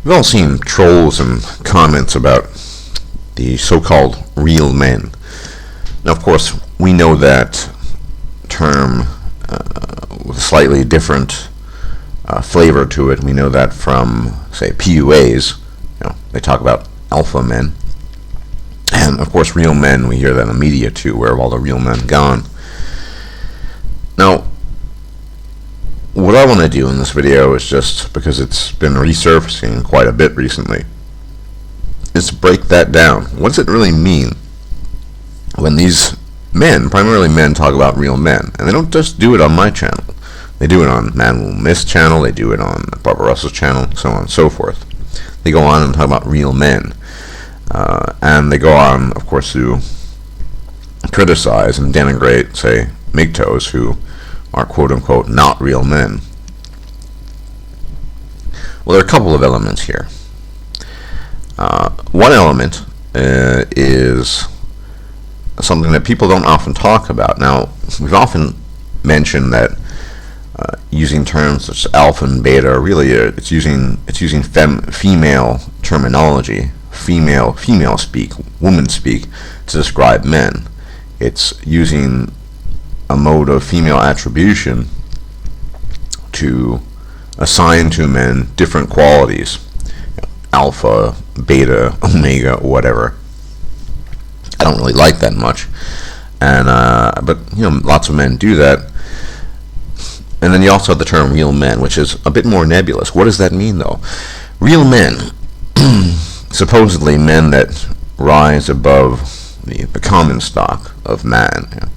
We've all seen trolls and comments about the so-called real men. Now, of course, we know that term with a slightly different flavor to it. We know that from, say, PUAs. They talk about alpha men. And, of course, real men, we hear that in the media, too. Where have all the real men gone? Now, what I want to do in this video is just, because it's been resurfacing quite a bit recently, is to break that down. What does it really mean when these men, primarily men, talk about real men? And they don't just do it on my channel. They do it on Man Will Miss channel, they do it on Barbara Russell's channel, so on and so forth. They go on and talk about real men. And they go on, of course, to criticize and denigrate, say, MGTOWs, who are quote-unquote not real men. Well, there are a couple of elements here. One element is something that people don't often talk about. Now, we've often mentioned that using terms such as alpha and beta, really it's using female terminology, female speak, woman speak, to describe men. It's using a mode of female attribution to assign to men different qualities, alpha, beta, omega, whatever. I don't really like that much, and but lots of men do that. And then you also have the term real men, which is a bit more nebulous. What does that mean, though? Real men, supposedly men that rise above the common stock of man.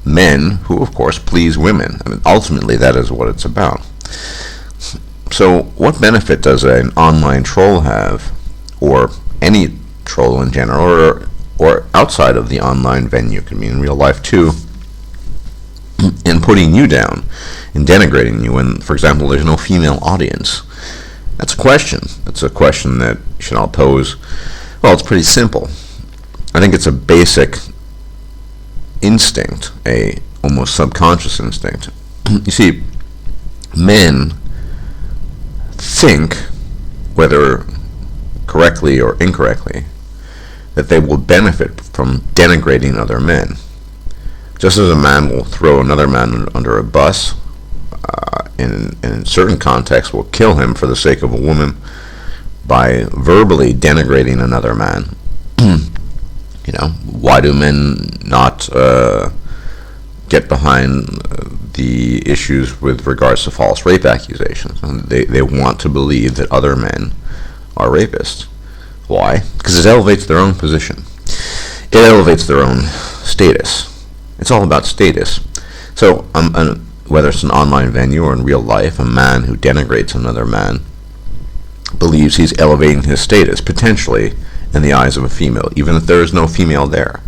Men who, of course, please women. I mean, ultimately, that is what it's about. So, what benefit does an online troll have, or any troll in general, or outside of the online venue, could mean in real life too, in putting you down, in denigrating you when, for example, there's no female audience? That's a question. That's a question that you should all pose. Well, it's pretty simple. I think it's a basic instinct, a almost subconscious instinct. You see, men think, whether correctly or incorrectly, that they will benefit from denigrating other men. Just as a man will throw another man under a bus, in certain contexts will kill him for the sake of a woman by verbally denigrating another man. Why do men not get behind the issues with regards to false rape accusations? They want to believe that other men are rapists. Why? Because it elevates their own position. It elevates their own status. It's all about status. So, whether it's an online venue or in real life, a man who denigrates another man believes he's elevating his status, potentially, in the eyes of a female, even if there is no female there.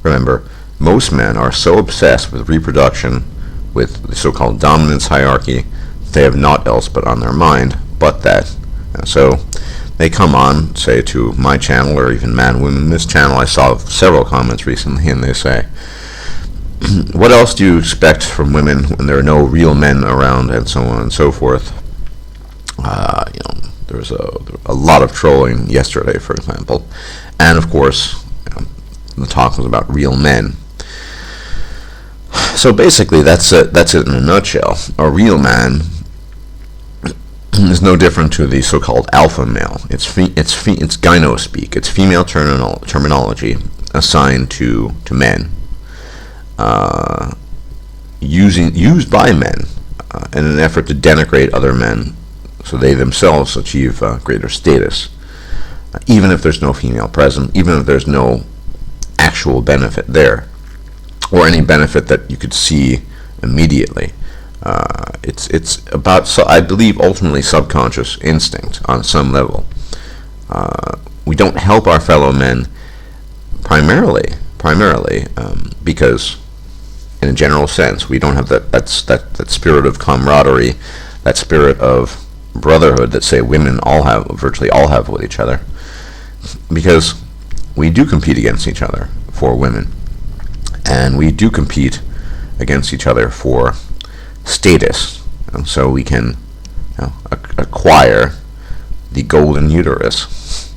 Remember, most men are so obsessed with reproduction, with the so-called dominance hierarchy, they have naught else but on their mind but that. And so they come on, say, to my channel or even Man Women Miss channel. I saw several comments recently, and they say, what else do you expect from women when there are no real men around, and so on and so forth? There was a lot of trolling yesterday, for example, and of course, the talk was about real men. So basically, that's it in a nutshell. A real man is no different to the so-called alpha male. It's gyno speak. It's female terminology assigned to men, used by men in an effort to denigrate other men, so they themselves achieve greater status, even if there's no female present, even if there's no actual benefit there, or any benefit that you could see immediately. It's about, so I believe, ultimately subconscious instinct on some level. We don't help our fellow men primarily, because, in a general sense, we don't have that spirit of camaraderie, that spirit of brotherhood that, say, women virtually all have with each other, because we do compete against each other for women, and we do compete against each other for status, and so we can acquire the golden uterus.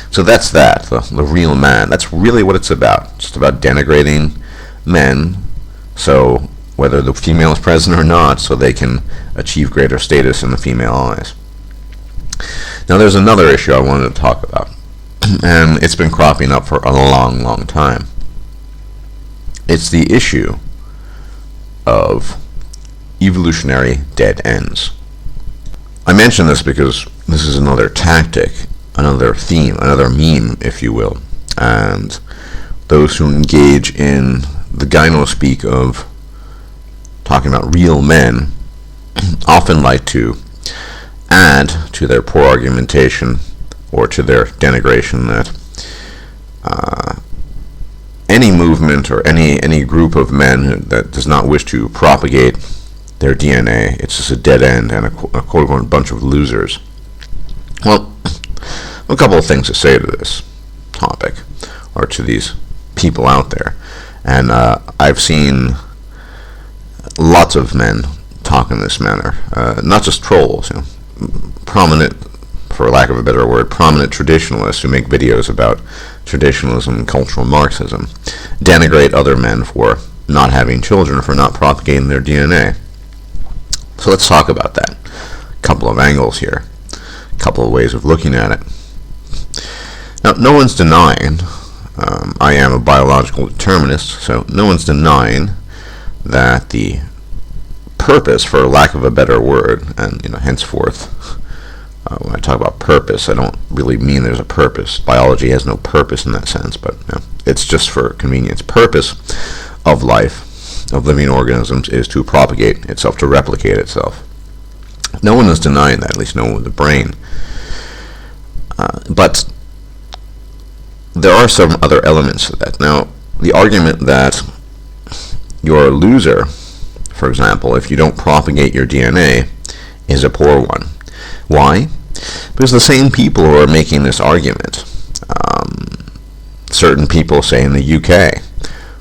So that's the real man. That's really what it's about. It's about denigrating men, so whether the female is present or not, so they can achieve greater status in the female eyes. Now there's another issue I wanted to talk about, and it's been cropping up for a long, long time. It's the issue of evolutionary dead ends. I mention this because this is another tactic, another theme, another meme, if you will, and those who engage in the gyno-speak of talking about real men often like to add to their poor argumentation or to their denigration that any movement or any group of men that does not wish to propagate their DNA, it's just a dead end and a quote-unquote bunch of losers. Well, a couple of things to say to this topic, or to these people out there. And I've seen lots of men talk in this manner, not just trolls, prominent, for lack of a better word, prominent traditionalists who make videos about traditionalism and cultural Marxism, denigrate other men for not having children, for not propagating their DNA. So let's talk about that. A couple of angles here, a couple of ways of looking at it. Now, no one's denying, I am a biological determinist, so no one's denying that the purpose, for lack of a better word, and henceforth, when I talk about purpose, I don't really mean there's a purpose. Biology has no purpose in that sense, but it's just for convenience. Purpose of life, of living organisms, is to propagate itself, to replicate itself. No one is denying that, at least no one with a brain. But there are some other elements to that. Now, the argument that you're a loser, for example, if you don't propagate your DNA, is a poor one. Why? Because the same people who are making this argument, certain people, say in the UK,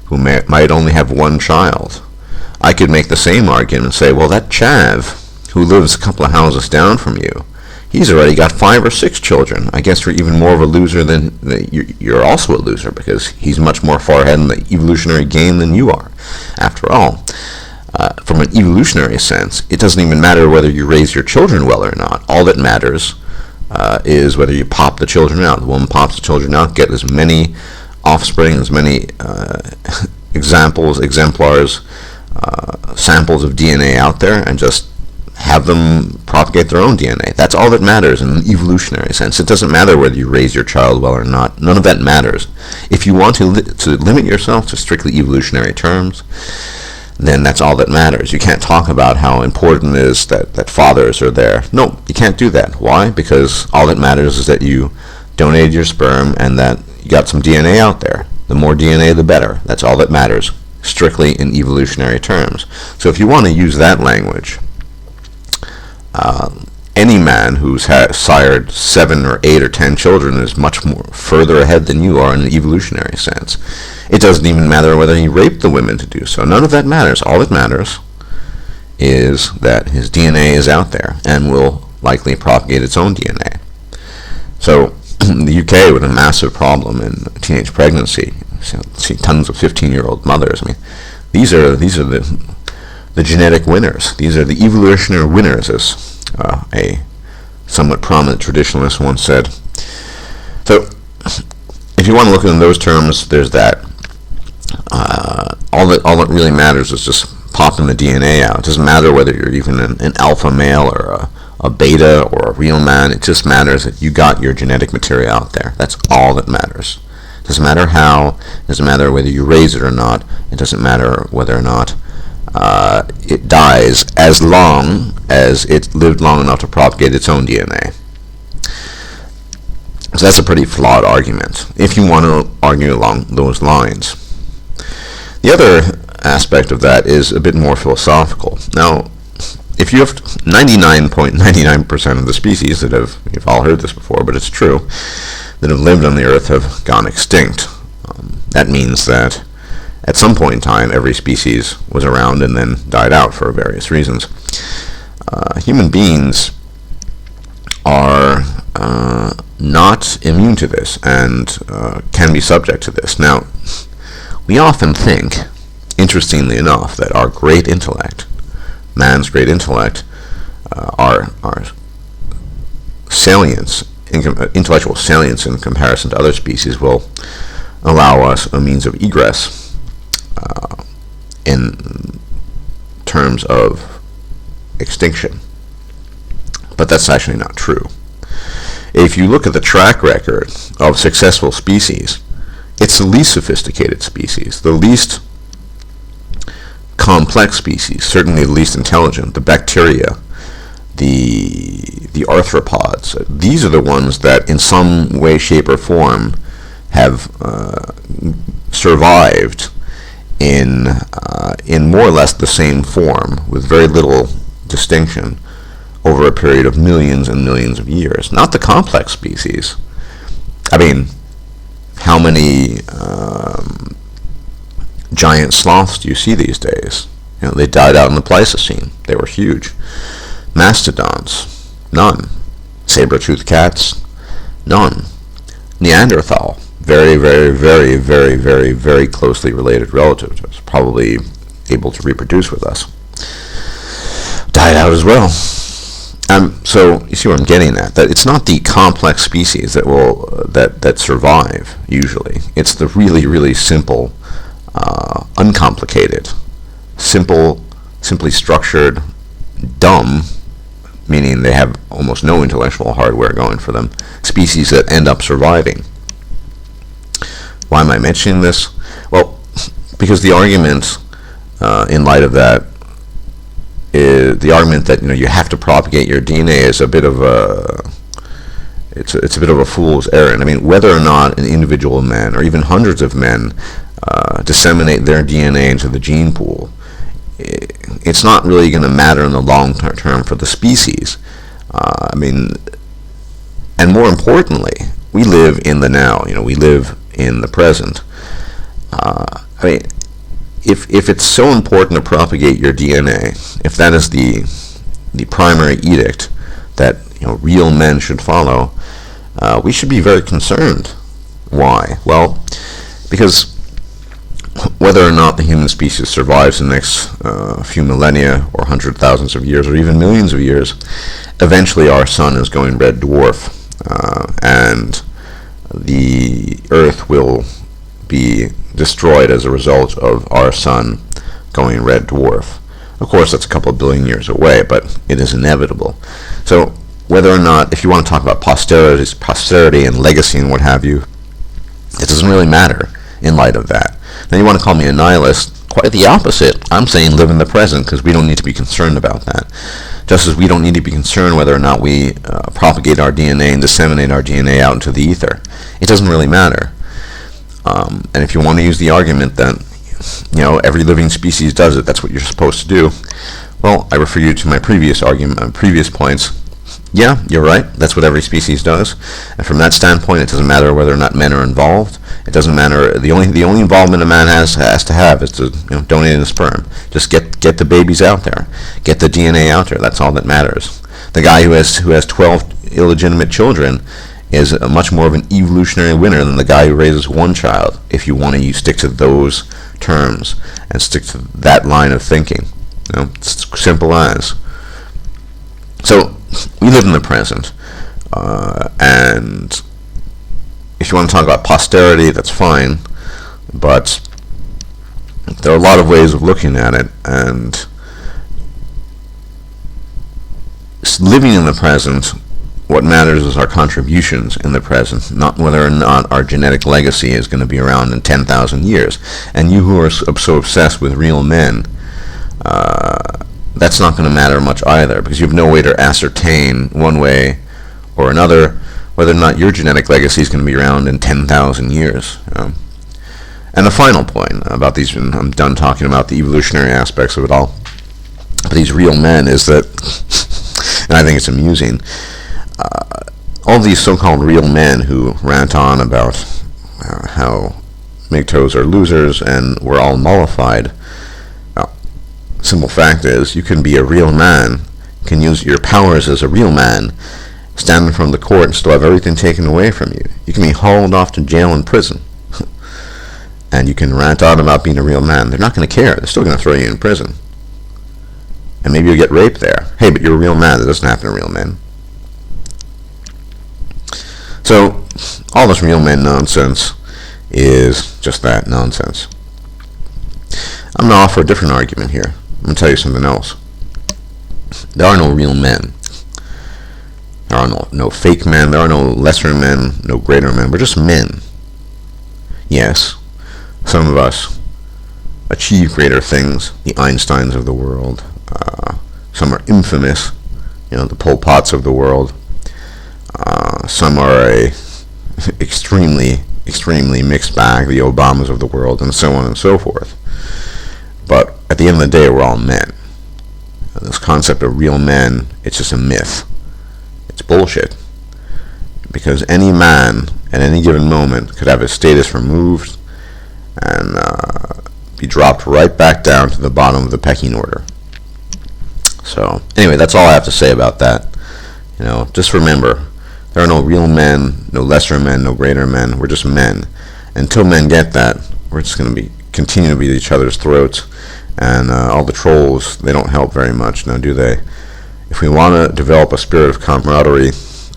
who might only have one child, I could make the same argument and say, well, that chav who lives a couple of houses down from you, he's already got 5 or 6 children. I guess you're even more of a loser than you're also a loser, because he's much more far ahead in the evolutionary game than you are. After all, from an evolutionary sense, it doesn't even matter whether you raise your children well or not. All that matters is whether you pop the children out. The woman pops the children out, get as many offspring, as many exemplars, samples of DNA out there, and just have them propagate their own DNA. That's all that matters in an evolutionary sense. It doesn't matter whether you raise your child well or not. None of that matters. If you want to limit yourself to strictly evolutionary terms, then that's all that matters. You can't talk about how important it is that fathers are there. No, you can't do that. Why? Because all that matters is that you donated your sperm and that you got some DNA out there. The more DNA, the better. That's all that matters, strictly in evolutionary terms. So if you want to use that language, any man who's sired 7 or 8 or 10 children is much more further ahead than you are in an evolutionary sense. It doesn't even matter whether he raped the women to do so. None of that matters. All that matters is that his DNA is out there and will likely propagate its own DNA. So the UK, with a massive problem in teenage pregnancy, see tons of 15-year-old mothers. I mean, these are the genetic winners. These are the evolutionary winners, as a somewhat prominent traditionalist once said. So, if you want to look at it in those terms, there's that. All that really matters is just popping the DNA out. It doesn't matter whether you're even an alpha male or a beta or a real man. It just matters that you got your genetic material out there. That's all that matters. It doesn't matter how. It doesn't matter whether you raise it or not. It doesn't matter whether or not it dies, as long as it lived long enough to propagate its own DNA. So that's a pretty flawed argument, if you want to argue along those lines. The other aspect of that is a bit more philosophical. Now, if you have 99.99% of the species that have, you've all heard this before, but it's true, that have lived on the earth have gone extinct, that means that at some point in time, every species was around and then died out for various reasons. Human beings are not immune to this and can be subject to this. Now, we often think, interestingly enough, that our great intellect, man's great intellect, our salience, intellectual salience in comparison to other species, will allow us a means of egress in terms of extinction. But that's actually not true. If you look at the track record of successful species, it's the least sophisticated species, the least complex species, certainly the least intelligent, the bacteria, the arthropods. These are the ones that in some way, shape, or form have survived in more or less the same form, with very little distinction, over a period of millions and millions of years. Not the complex species. I mean, how many giant sloths do you see these days? You know, they died out in the Pleistocene. They were huge. Mastodons, none. Saber-toothed cats, none. Neanderthal, very, very, very, very, very, very closely related relative to us, probably able to reproduce with us, died out as well. So you see what I'm getting at? That it's not the complex species that will that survive usually. It's the really, really simple, uncomplicated, simply structured, dumb, meaning they have almost no intellectual hardware going for them, species that end up surviving. Why am I mentioning this? Well, because the argument in light of that is the argument that you have to propagate your DNA is a bit of a it's a bit of a fool's errand. I mean, whether or not an individual man or even hundreds of men disseminate their DNA into the gene pool, it's not really going to matter in the long term for the species. I mean, and more importantly, we live in the now. We live in the present. I mean, if it's so important to propagate your DNA, if that is the primary edict that real men should follow, we should be very concerned. Why? Well, because whether or not the human species survives the next few millennia or 100,000s of years or even millions of years, eventually our sun is going red dwarf, and the Earth will be destroyed as a result of our sun going red dwarf. Of course, that's a couple of billion years away, but it is inevitable. So whether or not, if you want to talk about posterity and legacy and what have you, it doesn't really matter in light of that. Now you want to call me a nihilist. Quite the opposite. I'm saying live in the present because we don't need to be concerned about that. Just as we don't need to be concerned whether or not we propagate our DNA and disseminate our DNA out into the ether. It doesn't really matter. And if you want to use the argument that every living species does it, that's what you're supposed to do, well, I refer you to my previous argument, previous points. Yeah, you're right. That's what every species does. And from that standpoint, it doesn't matter whether or not men are involved. It doesn't matter. The only involvement a man has to have is to donate a sperm. Just get the babies out there. Get the DNA out there. That's all that matters. The guy who has 12 illegitimate children is much more of an evolutionary winner than the guy who raises one child, if you want to stick to those terms and stick to that line of thinking. It's simple as. So we live in the present, and if you want to talk about posterity, that's fine, but there are a lot of ways of looking at it, and living in the present, what matters is our contributions in the present, not whether or not our genetic legacy is going to be around in 10,000 years. And you who are so obsessed with real men, that's not going to matter much either, because you have no way to ascertain one way or another whether or not your genetic legacy is going to be around in 10,000 years. And the final point about these, and I'm done talking about the evolutionary aspects of it all, but these real men is that, and I think it's amusing, all these so-called real men who rant on about how MGTOWs are losers and we're all mollified. Simple fact is, you can be a real man, can use your powers as a real man, stand in front of the court and still have everything taken away from you. You can be hauled off to jail and prison. And you can rant on about being a real man. They're not going to care. They're still going to throw you in prison. And maybe you'll get raped there. Hey, but you're a real man. That doesn't happen to real men. So, all this real men nonsense is just that, nonsense. I'm going to offer a different argument here. I'm going to tell you something else. There are no real men. There are no fake men. There are no lesser men, no greater men. We're just men. Yes, some of us achieve greater things, the Einsteins of the world. Some are infamous, the Pol Pots of the world. Some are a extremely mixed bag, the Obamas of the world, and so on and so forth. But at the end of the day, we're all men. And this concept of real men, it's just a myth. It's bullshit. Because any man at any given moment could have his status removed and be dropped right back down to the bottom of the pecking order. So, anyway, that's all I have to say about that. Just remember, there are no real men, no lesser men, no greater men. We're just men. Until men get that, we're just going to continue to be at each other's throats. And all the trolls, they don't help very much, now do they? If we want to develop a spirit of camaraderie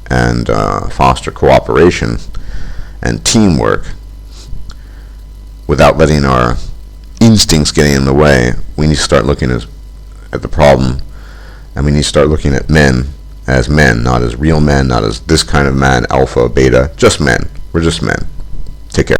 and foster cooperation and teamwork without letting our instincts get in the way, we need to start looking at the problem, and we need to start looking at men as men, not as real men, not as this kind of man, alpha, beta, just men. We're just men. Take care.